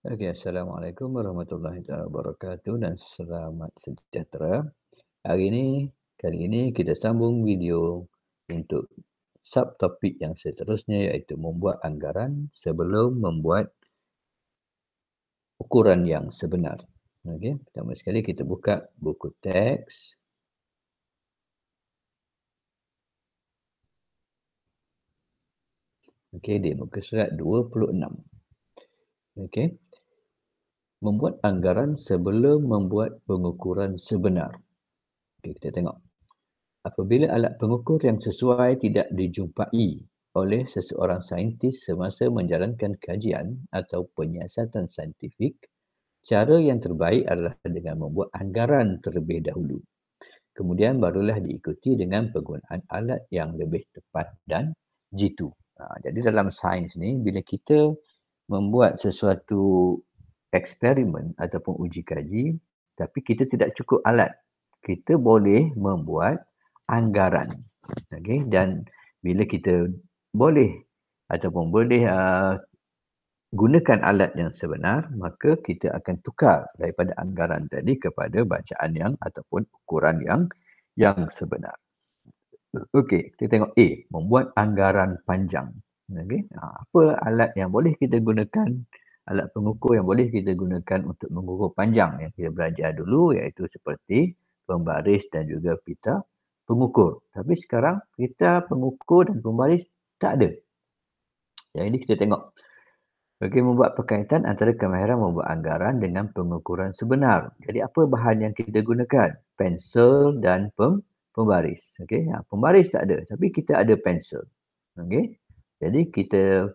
Okey, Assalamualaikum warahmatullahi wabarakatuh dan selamat sejahtera. Kali ini kita sambung video untuk subtopik yang seterusnya iaitu membuat anggaran sebelum membuat ukuran yang sebenar. Okey, pertama sekali kita buka buku teks. Okey, di muka surat 26. Okey, membuat anggaran sebelum membuat pengukuran sebenar. Okey, kita tengok. Apabila alat pengukur yang sesuai tidak dijumpai oleh seseorang saintis semasa menjalankan kajian atau penyiasatan saintifik, cara yang terbaik adalah dengan membuat anggaran terlebih dahulu. Kemudian barulah diikuti dengan penggunaan alat yang lebih tepat dan jitu. Jadi dalam sains ni, bila kita membuat sesuatu eksperimen ataupun uji kaji, tapi kita tidak cukup alat, kita boleh membuat anggaran. Okey, dan bila kita boleh ataupun boleh gunakan alat yang sebenar, maka kita akan tukar daripada anggaran tadi kepada bacaan yang ataupun ukuran yang sebenar. Okey, kita tengok A, membuat anggaran panjang. Okey, apa alat yang boleh kita gunakan, alat pengukur yang boleh kita gunakan untuk mengukur panjang yang kita belajar dulu iaitu seperti pembaris dan juga pita pengukur. Tapi sekarang pita pengukur dan pembaris tak ada. Yang ini kita tengok. Okey, membuat perkaitan antara kemahiran membuat anggaran dengan pengukuran sebenar. Jadi apa bahan yang kita gunakan? Pensel dan pembaris. Okey, pembaris tak ada, tapi kita ada pensel. Okey. Jadi kita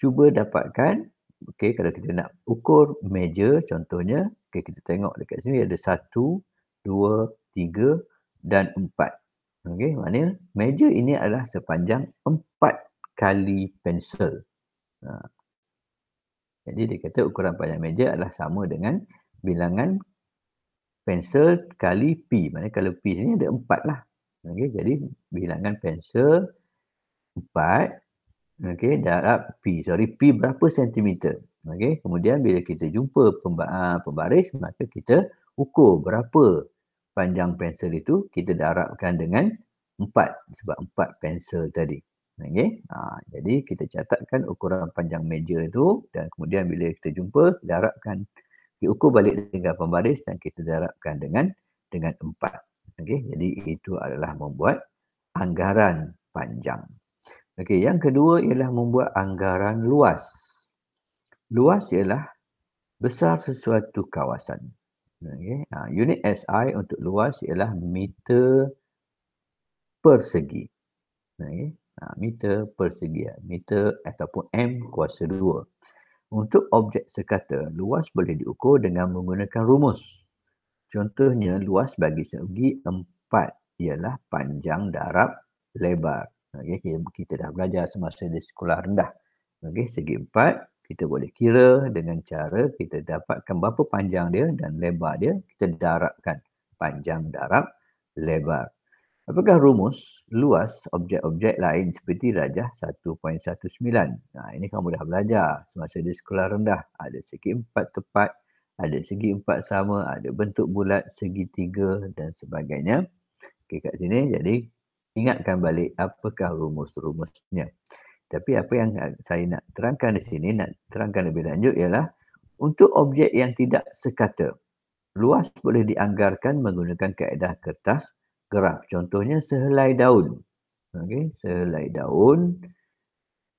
cuba dapatkan, okey, kalau kita nak ukur meja contohnya, okey, kita tengok dekat sini ada 1, 2, 3 dan 4. Okey, maknanya meja ini adalah sepanjang 4 kali pensel. Jadi dia kata ukuran panjang meja adalah sama dengan bilangan pensel kali P. Maknanya kalau P sini ada 4 lah. Okey, jadi bilangan pensel 4, okey, darab P. P berapa sentimeter. Okey, kemudian bila kita jumpa pembaris, maka kita ukur berapa panjang pensel itu, kita darabkan dengan 4 sebab 4 pensel tadi. Okey, jadi kita catatkan ukuran panjang meja itu dan kemudian bila kita jumpa, darabkan, diukur balik dengan pembaris dan kita darabkan dengan 4. Okey, jadi itu adalah membuat anggaran panjang. Okey, yang kedua ialah membuat anggaran luas. Luas ialah besar sesuatu kawasan. Okey, unit SI untuk luas ialah meter persegi. Okey, meter persegi, meter ataupun M kuasa 2. Untuk objek sekata, luas boleh diukur dengan menggunakan rumus. Contohnya, luas bagi segi 4 ialah panjang darab lebar. Okey, kita dah belajar semasa di sekolah rendah. Okey, segi 4 kita boleh kira dengan cara kita dapatkan berapa panjang dia dan lebar dia, kita darabkan panjang darab lebar. Apakah rumus luas objek-objek lain seperti rajah 1.19? Ini kamu dah belajar semasa di sekolah rendah. Ada segi 4 tepat, ada segi 4 sama, ada bentuk bulat, segitiga dan sebagainya. Okey, kat sini jadi ingatkan balik apakah rumus-rumusnya. Tapi apa yang saya nak terangkan di sini, nak terangkan lebih lanjut ialah untuk objek yang tidak sekata, luas boleh dianggarkan menggunakan kaedah kertas graf. Contohnya sehelai daun. Okey, sehelai daun,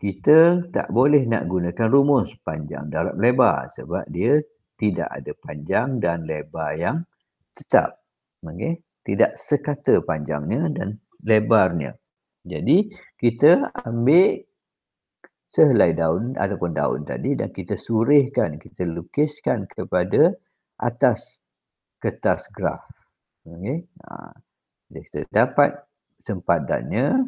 kita tak boleh nak gunakan rumus panjang darab lebar sebab dia tidak ada panjang dan lebar yang tetap. Okey, tidak sekata panjangnya dan lebarnya. Jadi kita ambil sehelai daun ataupun daun tadi dan kita surihkan, kita lukiskan kepada atas kertas graf. Okey, kita dapat sempadannya.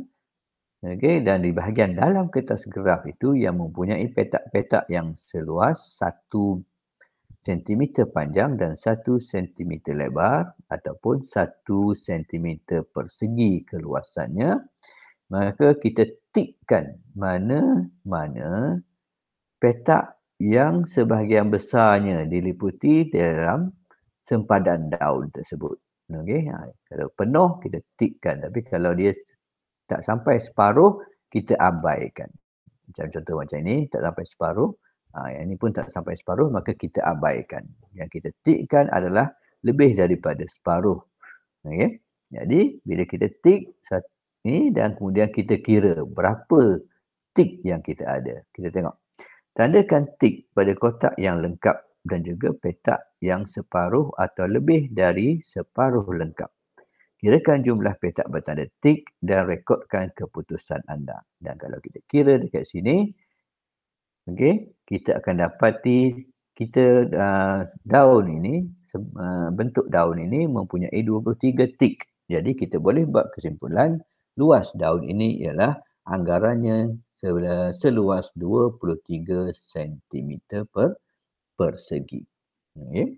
Okey, dan di bahagian dalam kertas graf itu yang mempunyai petak-petak yang seluas 1 cm panjang dan 1 cm lebar ataupun 1 cm persegi keluasannya, maka kita tikkan mana-mana petak yang sebahagian besarnya diliputi dalam sempadan daun tersebut. Okey, kalau penuh kita tikkan, tapi kalau dia tak sampai separuh kita abaikan. Macam contoh macam ini tak sampai separuh, yang ini pun tak sampai separuh maka kita abaikan. Yang kita tikkan adalah lebih daripada separuh. Okey. Jadi bila kita tik ni dan kemudian kita kira berapa tik yang kita ada. Kita tengok. Tandakan tik pada kotak yang lengkap dan juga petak yang separuh atau lebih dari separuh lengkap. Kirakan jumlah petak bertanda tik dan rekodkan keputusan anda. Dan kalau kita kira dekat sini, okey, kita akan dapati kita daun ini, bentuk daun ini mempunyai 23 tik. Jadi kita boleh buat kesimpulan luas daun ini ialah anggarannya seluas 23 cm persegi. Okey.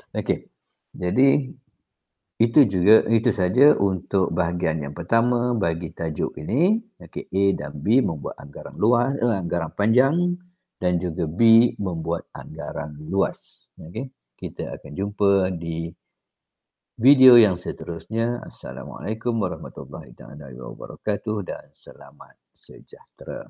Okey. Jadi itu saja untuk bahagian yang pertama bagi tajuk ini. Okey, A dan B membuat anggaran panjang dan juga B membuat anggaran luas. Okey. Kita akan jumpa di video yang seterusnya. Assalamualaikum warahmatullahi wabarakatuh dan selamat sejahtera.